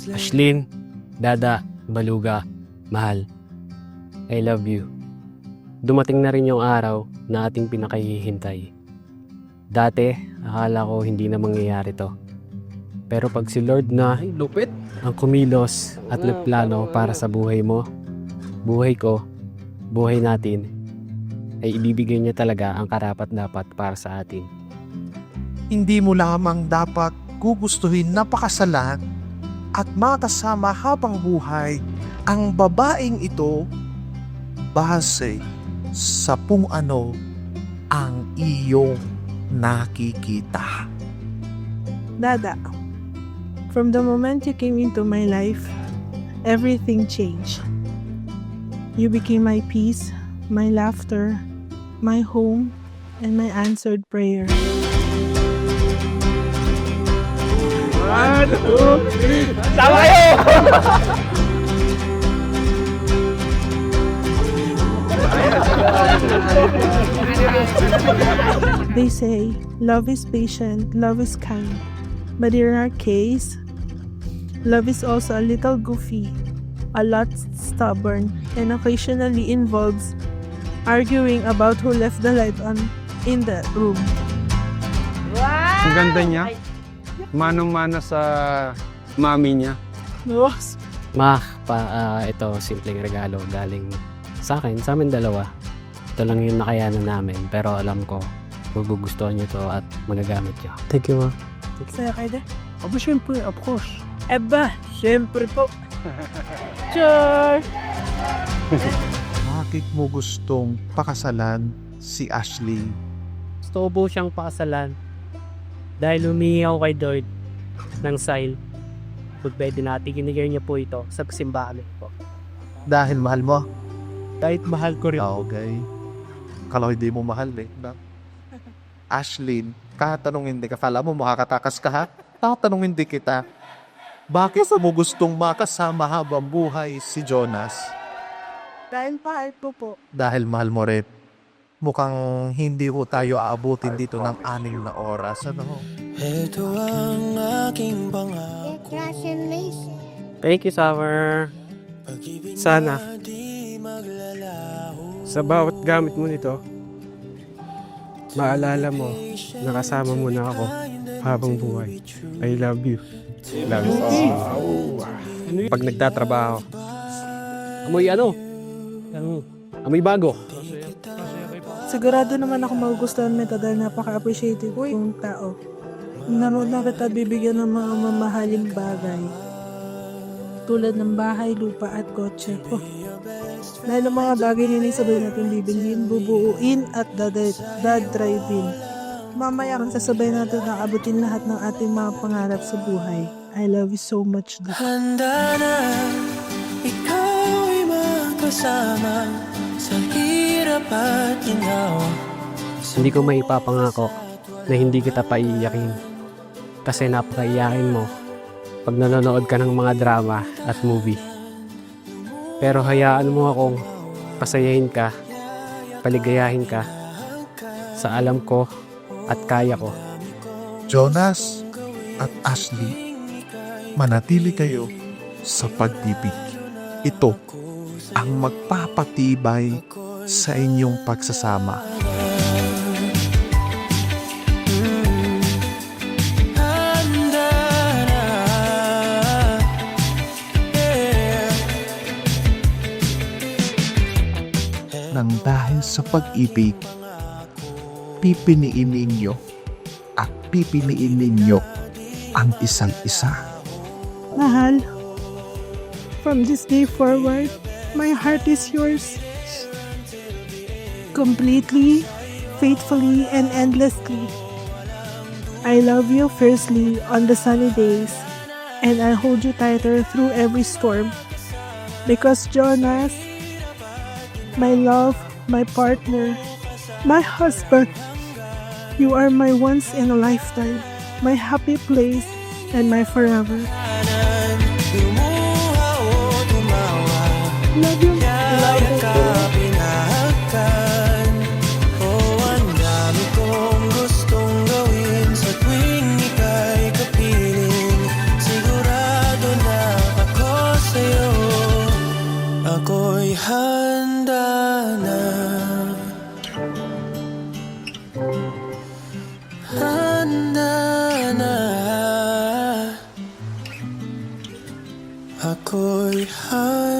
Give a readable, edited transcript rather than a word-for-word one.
Ashlyn, Dada, Baluga, mahal, I love you. Dumating na rin yung araw na ating pinakahihintay. Dati, akala ko hindi na mangyayari to. Pero pag si Lord na Lupit. ang kumilos at nagplano para sa buhay mo, buhay ko, buhay natin, ay ibibigay niya talaga ang karapat-dapat para sa atin. Hindi mo lamang dapat gugustuhin na pakasalan at makasama habang buhay ang babaeng ito base sa kung ano ang iyong nakikita. Dada, from the moment you came into my life, everything changed. You became my peace, my laughter, my home, and my answered prayer. 1, 2, 3. Sama kayo! They say, love is patient, love is kind. But in our case, love is also a little goofy, a lot stubborn, and occasionally involves arguing about who left the light on in the room. Ang ganda niya. Manong-mana sa mami niya. Ito, simpleng regalo galing sa akin, sa amin dalawa. Ito lang yung nakayanan namin, pero alam ko, magugustuhan niyo to at magagamit niyo. Thank you, ma. Saya kayo din? Aba, syempre, of course. Eba, syempre po. Char! Bakit mo gustong pakasalan si Ashley? Gusto ko po siyang pakasalan dahil humingi ako kay Lord ng sign. Kung pwede natin kinigay niya po ito sa simbahan po. Dahil mahal mo? Kahit mahal ko rin. Okay. Kalau hindi mo mahal eh. Ashlyn, katanungin hindi ka. Kala mo makakatakas ka ha? Tatanungin hindi kita. Bakit mo gustong makasama habang buhay si Jonas? Dahil mahal ko po. Dahil mahal mo rin. Mukhang hindi ko tayo aabutin dito ng 6 na oras. Ano? Ito ang aking pangako. Thank you, Summer. Sana sa bawat gamit mo nito, maalala mo, nakasama mo na ako habang buhay. I love you. Love you. Pag nagtatrabaho, amoy amoy bago. Sigurado naman ako magugustuhan mo ito dahil napaka-appreciative kong tao. Naroon na kita bibigyan ng mga mamahaling bagay. Tulad ng bahay, lupa at kotse. Dahil ang mga bagay na sabay natin bibilhin, bubuuin at dad-drive-in. Mamaya kang sasabay natin naabutin lahat ng ating mga pangarap sa buhay. I love you so much. Handa na ikaw ay magkasama sa hirap at ginawa. Hindi ko maipapangako na hindi kita paiiyakin. Kasi napakaiyakin mo pag nanonood ka ng mga drama at movie. Pero hayaan mo akong pasayahin ka, paligayahin ka sa alam ko at kaya ko. Jonas at Ashley, manatili kayo sa pag-ibig. Ito ang magpapatibay sa inyong pagsasama. Nang dahil sa pag-ibig, pipiliin ninyo at pipiliin ninyo ang isa't isa. Mahal, from this day forward, my heart is yours. Completely, faithfully, and endlessly. I love you fiercely on the sunny days, and I hold you tighter through every storm. Because Jonas, my love, my partner, my husband, you are my once in a lifetime, my happy place, and my forever. Love you. Kaya ka pinahakan. Oh, ang dami kong intindihan